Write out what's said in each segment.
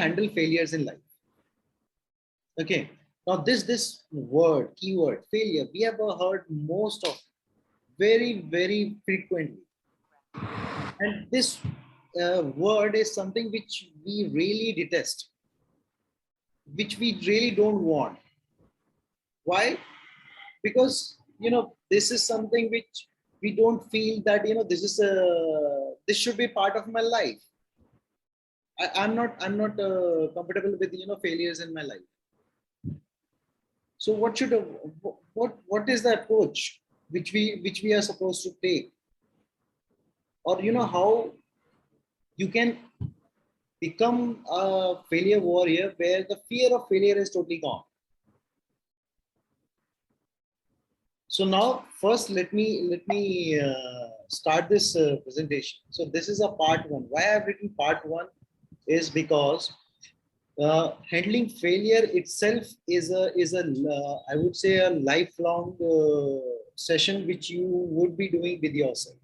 handle failures in life? Okay. Now this word, keyword, failure, we have heard most of very frequently. And this word is something which we really detest, which we really don't want. Why? Because this is something which we don't feel that this should be part of my life. I'm not comfortable with failures in my life. So what is the approach which we are supposed to take, or how you can become a failure warrior where the fear of failure is totally gone. So now, first, let me start this presentation. So this is a part one. Why I've written part one is because handling failure itself is a I would say a lifelong session which you would be doing with yourself.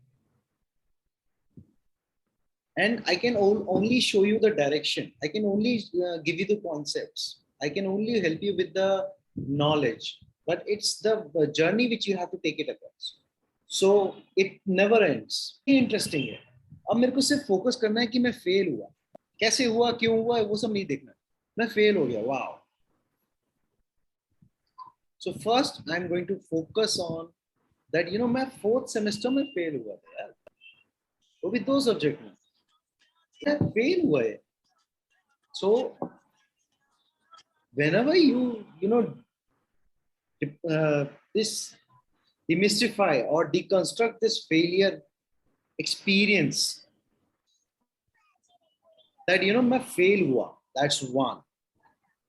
And I can only show you the direction. I can only give you the concepts. I can only help you with the knowledge, but it's the journey which you have to take it across. So it never ends. Interesting है. अब मेरे को सिर्फ focus करना है कि मैं fail हुआ, कैसे हुआ, क्यों हुआ, वो सब नहीं देखना. मैं फेल हो गया, wow. So first I'm going to focus on that मैं फोर्थ सेमेस्टर में फेल हुआ था यार, वो भी 2 सब्जेक्ट में fail हुआ है. So whenever this demystify or deconstruct this failure experience, that मैं fail हुआ, that's 1.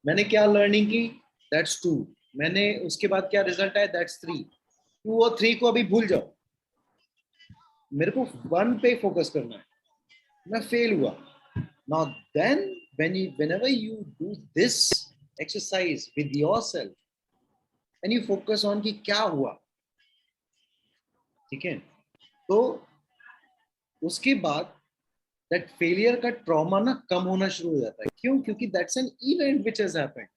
मैंने क्या learning की, that's 2. मैंने उसके बाद क्या result आया, that's 3. 2 और 3 को अभी भूल जाओ, मेरे को 1 पे फोकस करना है. मैं fail हुआ. Now then whenever you do this exercise with yourself and you focus on कि क्या हुआ, ठीक है, तो उसके बाद that failure का trauma ना कम होना शुरू हो जाता है. क्यों? क्योंकि that's an event which has happened.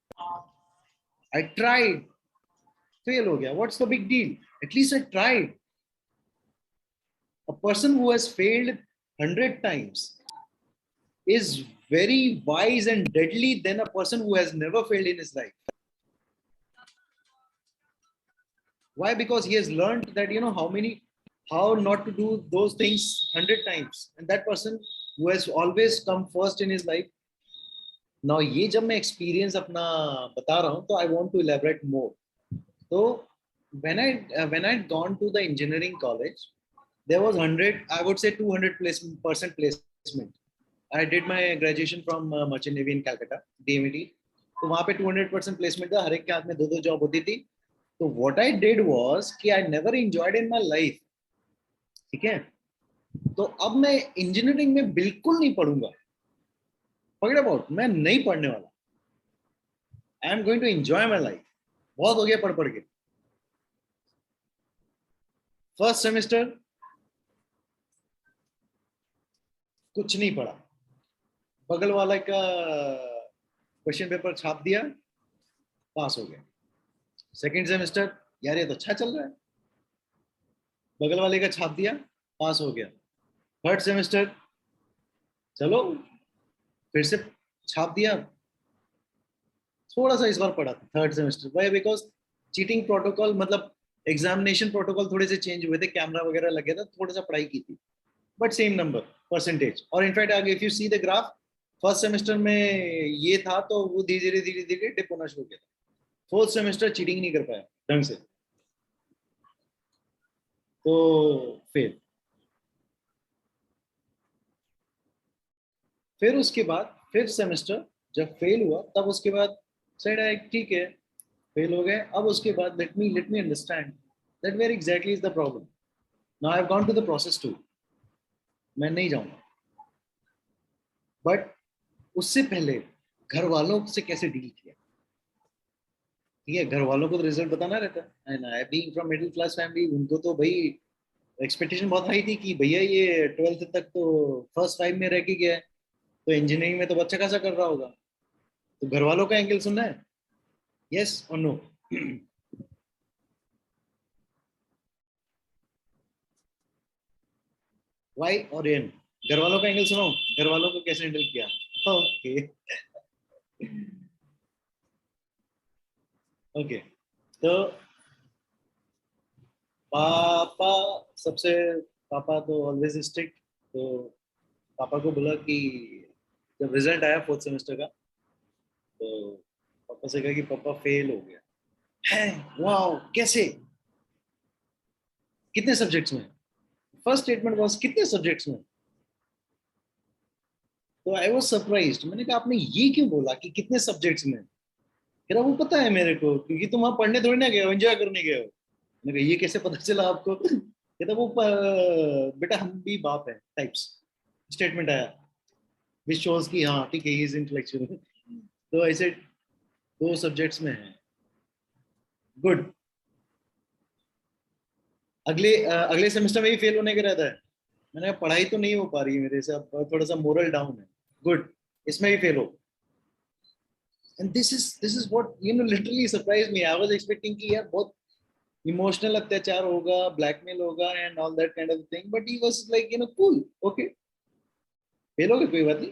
I tried, fail हो गया, what's the big deal? At least I tried. A person who has failed 100 times is very wise and deadly than a person who has never failed in his life. Why? Because he has learned that how not to do those things 100 times, and that person who has always come first in his life. Now ये जब मैं experience अपना बता रहा हूँ, तो I want to elaborate more. So when I gone to the engineering college, there was 100, I would say 200% placement. I did my graduation from Merchant Navy in Calcutta, DMT. तो वहाँ पे 200% placement था, हर एक के हाथ में 2-2 जॉब होती थी. तो what I did was कि I never enjoyed in my life. ठीक है, तो अब मैं इंजीनियरिंग में बिल्कुल नहीं पढ़ूंगा. Forget about, मैं नहीं पढ़ने वाला. I am going to enjoy my life. बहुत हो गया पढ़ पढ़ के. फर्स्ट सेमेस्टर कुछ नहीं पढ़ा, बगल वाला का क्वेश्चन पेपर छाप दिया, पास हो गया. सेकंड सेमेस्टर, यार ये तो अच्छा चल रहा है, बगल वाले का छाप दिया, पास हो गया. थर्ड सेमेस्टर, चलो फिर से छाप दिया, थोड़ा सा इस बार पढ़ा था third semester. Why? Because cheating protocol, मतलब एग्जामिनेशन प्रोटोकॉल थोड़े से चेंज हुए थे, कैमरा वगैरह लगे था, थोड़ा सा पढ़ाई की थी, बट सेम नंबर परसेंटेज. और इनफैक्ट अगर if you see the graph, first semester में ये था तो वो धीरे धीरे डिप होना शुरू किया था. फोर्थ सेमेस्टर चीटिंग नहीं कर पाया ढंग से, तो फेल. फिर उसके बाद फिफ्थ सेमेस्टर जब फेल हुआ, तब उसके बाद सेड है ठीक है फेल हो गए. अब उसके बाद let me understand that where exactly is the problem. Now I have gone to the process 2. मैं नहीं जाऊंगा, बट उससे पहले घर वालों से कैसे डील किया. ठीक है, घर वालों को तो रिजल्ट बताना रहता है, and I being from middle class family, उनको तो भाई एक्सपेक्टेशन बहुत हाई थी कि भैया ये 12th तक तो फर्स्ट 5 में रह के गया है, तो इंजीनियरिंग में तो अच्छा खासा कर रहा होगा. तो घर वालों का एंगल सुनना है, यस और नो? वाई और एन? घर वालों का एंगल सुनो, घर वालों को कैसे हैंडल किया? Okay okay. तो पापा सबसे, पापा तो ऑलवेज स्ट्रिक्ट। तो पापा को बोला कि जब रिजल्ट आया फोर्थ सेमेस्टर का, तो पापा से कहा कि पापा फेल हो गया है। वाओ, कैसे, कितने सब्जेक्ट्स में? फर्स्ट स्टेटमेंट वाज कितने सब्जेक्ट्स में? तो आई वाज सरप्राइज्ड। मैंने कहा आपने ये क्यों बोला कि कितने सब्जेक्ट्स में? कह रहा वो पता है मेरे को, क्योंकि तुम वहां पढ़ने थोड़ी ना गए हो, एंजॉय करने गए हो। मैंने कहा ये कैसे पता चला आपको? कहता वो बेटा हम भी बाप है टाइप्स स्टेटमेंट आया, विच शोज कि हाँ ठीक है ही इज इंटेलेक्चुअल। तो ऐसे दो सब्जेक्ट्स में है। गुड। अगले सेमेस्टर में ही फेल होने का रहता है। मैंने कहा पढ़ाई तो नहीं हो पा रही है मेरे से, अब थोड़ा सा मोरल डाउन है। गुड, इसमें भी फेल हो। And this is what literally surprise me. I was expecting कि यार बहुत इमोशनल अत्याचार होगा, ब्लैकमेल होगा and all that kind of thing, but he was like cool. Okay, fail हो गए कोई बात नहीं,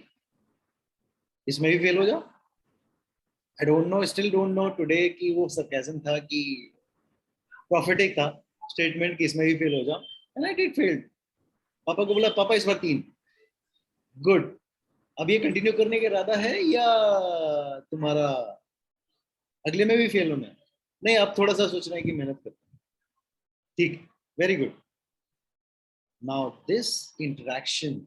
इसमें भी फेल हो जाओ। I don't know, still don't know today कि वो सरकाज़म था कि प्रॉफिटिक था स्टेटमेंट कि इसमें भी फेल हो जाओ। And I did fail. पापा को बोला पापा इस बार 3। गुड। अब ये कंटिन्यू करने का इरादा है या तुम्हारा अगले में भी फेल होना है? नहीं, अब थोड़ा सा सोचना है कि मेहनत करते हैं। ठीक, very good. Now this interaction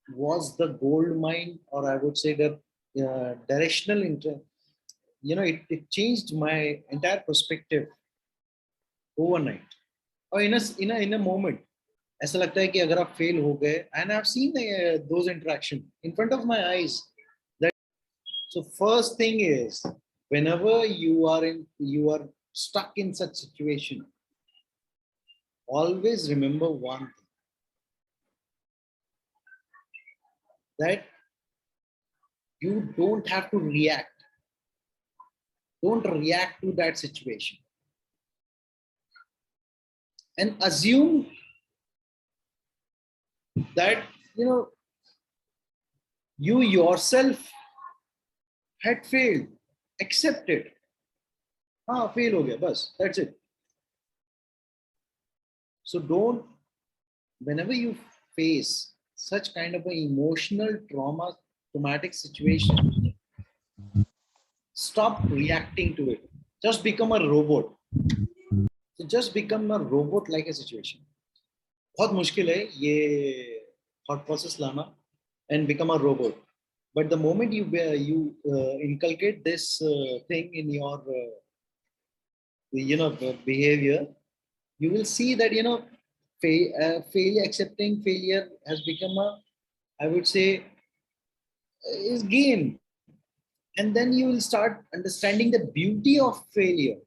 was the gold mine, or I would say the directional it changed my entire perspective overnight, or in a moment. ऐसा लगता है कि अगर आप फेल हो गए, and I've seen those interaction in front of my eyes. That so first thing is, whenever you are stuck in such situation, always remember one thing, that you don't have to react. Don't react to that situation and assume that you yourself had failed. Accept it. हाँ fail हो गया बस, that's it. So don't, whenever you face such kind of an emotional traumatic situation, stop reacting to it. Just become a robot. So just become a robot like a situation. बहुत मुश्किल है ये thought process लाना and become a robot. But the moment you inculcate this thing in your behavior, you will see that failure, accepting failure has become a, I would say, is game. And then you will start understanding the beauty of failure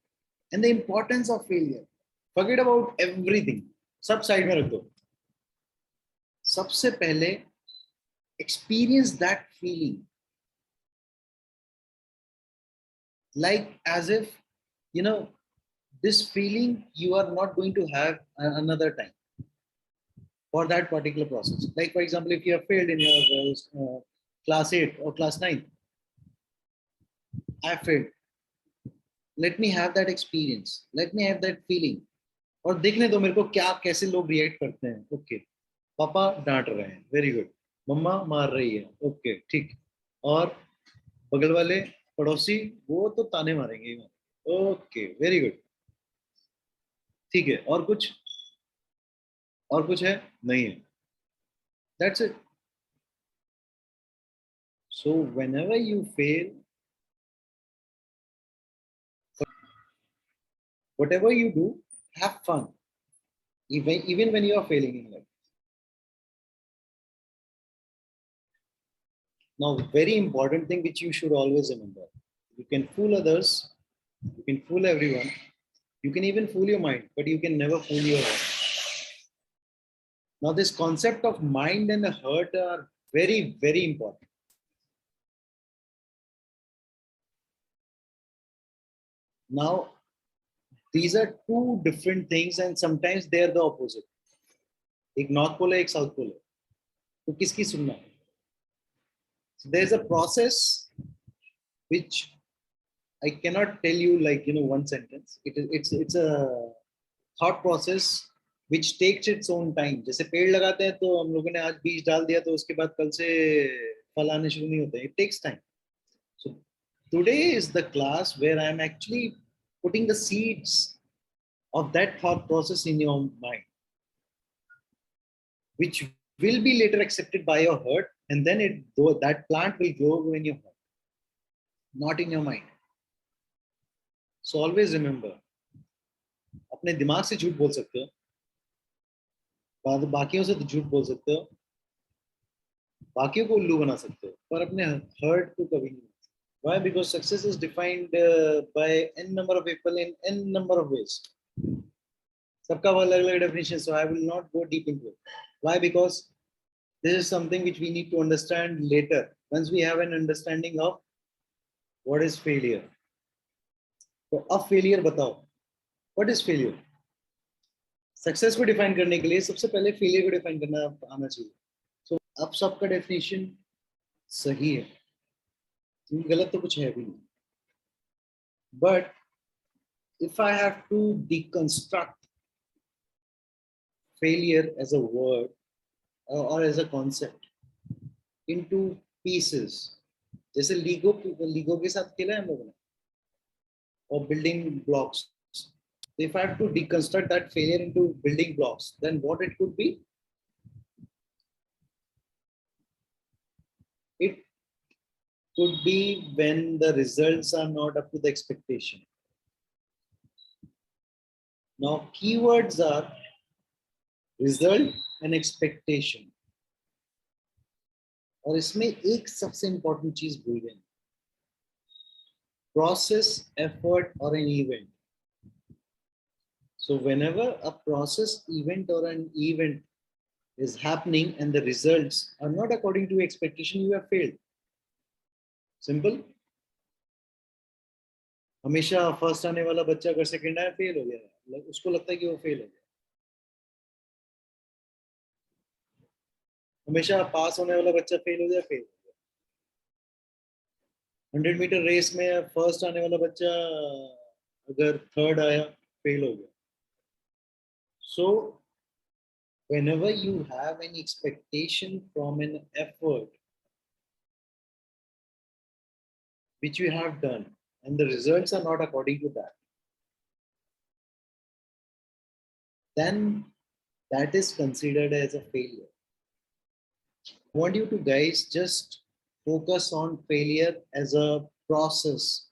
and the importance of failure. Forget about everything, सब side में रख दो। सबसे पहले experience that feeling, like as if this feeling you are not going to have another time for that particular process. Like for example, if you have failed in your class 8 or class 9, I failed. Let me have that experience. Let me have that feeling. और देखने दो मेरे को क्या कैसे लोग react करते हैं। ओके, पापा डांट रहे हैं, वेरी गुड। मम्मा मार रही है, ओके ठीक। और बगल वाले पड़ोसी वो तो ताने मारेंगे, ओके वेरी गुड, ठीक है। और कुछ है? नहीं है। That's it. So whenever you fail, whatever you do, have fun, even when you are failing in life. Now, very important thing which you should always remember: you can fool others, you can fool everyone, you can even fool your mind, but you can never fool your heart. Now, this concept of mind and heart are very, very important. Now, these are two different things, and sometimes they are the opposite. एक north pole है, एक south pole है, तो किसकी सुनना है? So there's a process which I cannot tell you like one sentence. It's a thought process which takes its own time. जैसे पेड़ लगाते हैं तो हम लोगों ने आज बीज डाल दिया तो उसके बाद कल से फल आने शुरू नहीं होते. It takes time. So today is the class where I am actually putting the seeds of that thought process in your mind, which will be later accepted by your heart, and then that plant will grow in your heart, not in your mind. So always remember, अपने दिमाग से झूठ बोल सकते हो, बाकियों से तो झूठ बोल सकते हो, बाकियों को उल्लू बना सकते हो, पर अपने हर्ट को कभी नहीं. Why? Because success is defined by n number of people in n number of ways. सबका अलग अलग definition, so I will not go deep into it. Why? Because this is something which we need to understand later, once we have an understanding of what is failure. तो अब failure बताओ, what is failure? Success को define करने के लिए सबसे पहले failure को define करना आना चाहिए. So अब सबका definition सही है, गलत तो कुछ है भी नहीं. But if I have to deconstruct failure as a word or as a concept into pieces, जैसे लीगो के साथ खेला है हम लोगों ने, or building blocks. If I have to deconstruct that failure into building blocks, then what it could be? It could be when the results are not up to the expectation. Now, keywords are result and expectation. और इसमें एक सबसे important चीज भूल गए, process, effort, or an event. So whenever a process, event, or an event is happening and the results are not according to expectation, you have failed. Simple. हमेशा first आने वाला बच्चा अगर सेकंड आया फेल हो गया, उसको लगता है कि वो फेल हो गया. हमेशा पास होने वाला बच्चा फेल हो गया, फेल हो गया. 100 मीटर रेस में फर्स्ट आने वाला बच्चा अगर थर्ड आया, फेल हो गया. So whenever you have an expectation from an effort which you have done and the results are not according to that, then that is considered as a failure. I want you to guys just focus on failure as a process.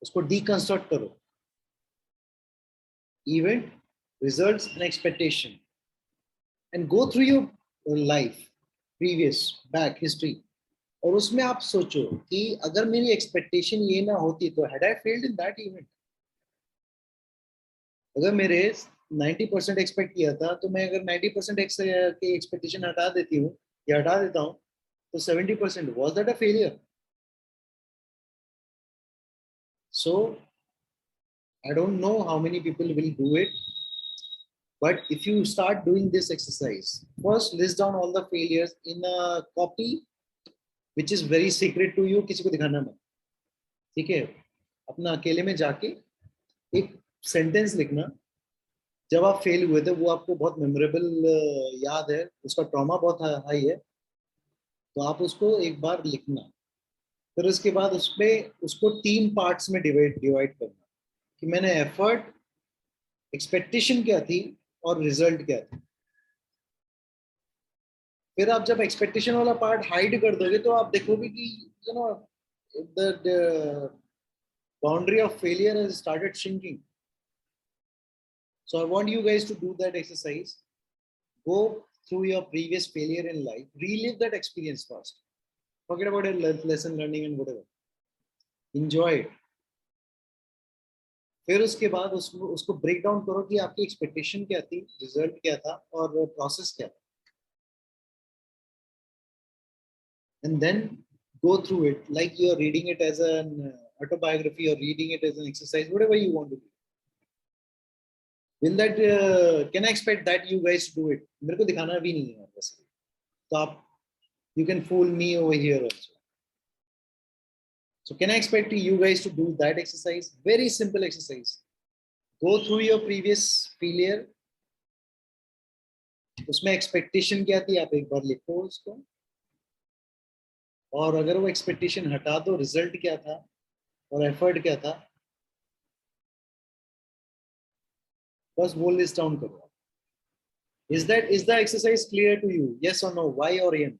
उसको deconstruct करो. Event, results and expectation. And go through your life, previous, back, history. और उसमें आप सोचो कि अगर मेरी expectation ये ना होती तो had I failed in that event? अगर मेरे 90% एक्सपेक्ट किया था तो मैं अगर 90% की एक्सपेक्टेशन हटा देती हूँ या हटा देता हूँ तो 70%, was that a failure? So I don't know how many people will do it, but if you start doing this exercise, first list down all the failures in a copy which is very secret to you, किसी को दिखाना मत, ठीक है? अपना अकेले में जाके एक सेंटेंस लिखना, जब आप फेल हुए थे वो आपको बहुत मेमोरेबल याद है, उसका ट्रॉमा बहुत हाई है, तो आप उसको एक बार लिखना. फिर उसके बाद उसको 3 पार्ट्स में डिवाइड करना कि मैंने एफर्ट, एक्सपेक्टेशन क्या थी और रिजल्ट क्या था. फिर आप जब एक्सपेक्टेशन वाला पार्ट हाइड कर दोगे तो आप देखोगे कि the boundary of failure has started shrinking. So I want you guys to do that exercise. Go through your previous failure in life, relive that experience first. Forget about it, lesson learning and whatever. Enjoy it. फिर उसके बाद उसको break down करो कि आपकी expectation क्या थी, result क्या था और प्रोसेस क्या था. And then go through it like you are reading it as an autobiography or reading it as an exercise, whatever you want to do. Will that can I expect that you guys do it? मेरे को दिखाना भी नहीं है वैसे. तो आप you can fool me over here also. So can I expect you guys to do that exercise? Very simple exercise. Go through your previous failure. उसमें expectation क्या थी आप एक बार लिखो उसको. और अगर वो expectation हटा दो result क्या था और effort क्या था बस वो list down करो. Is the exercise clear to you? Yes or no? Why or in?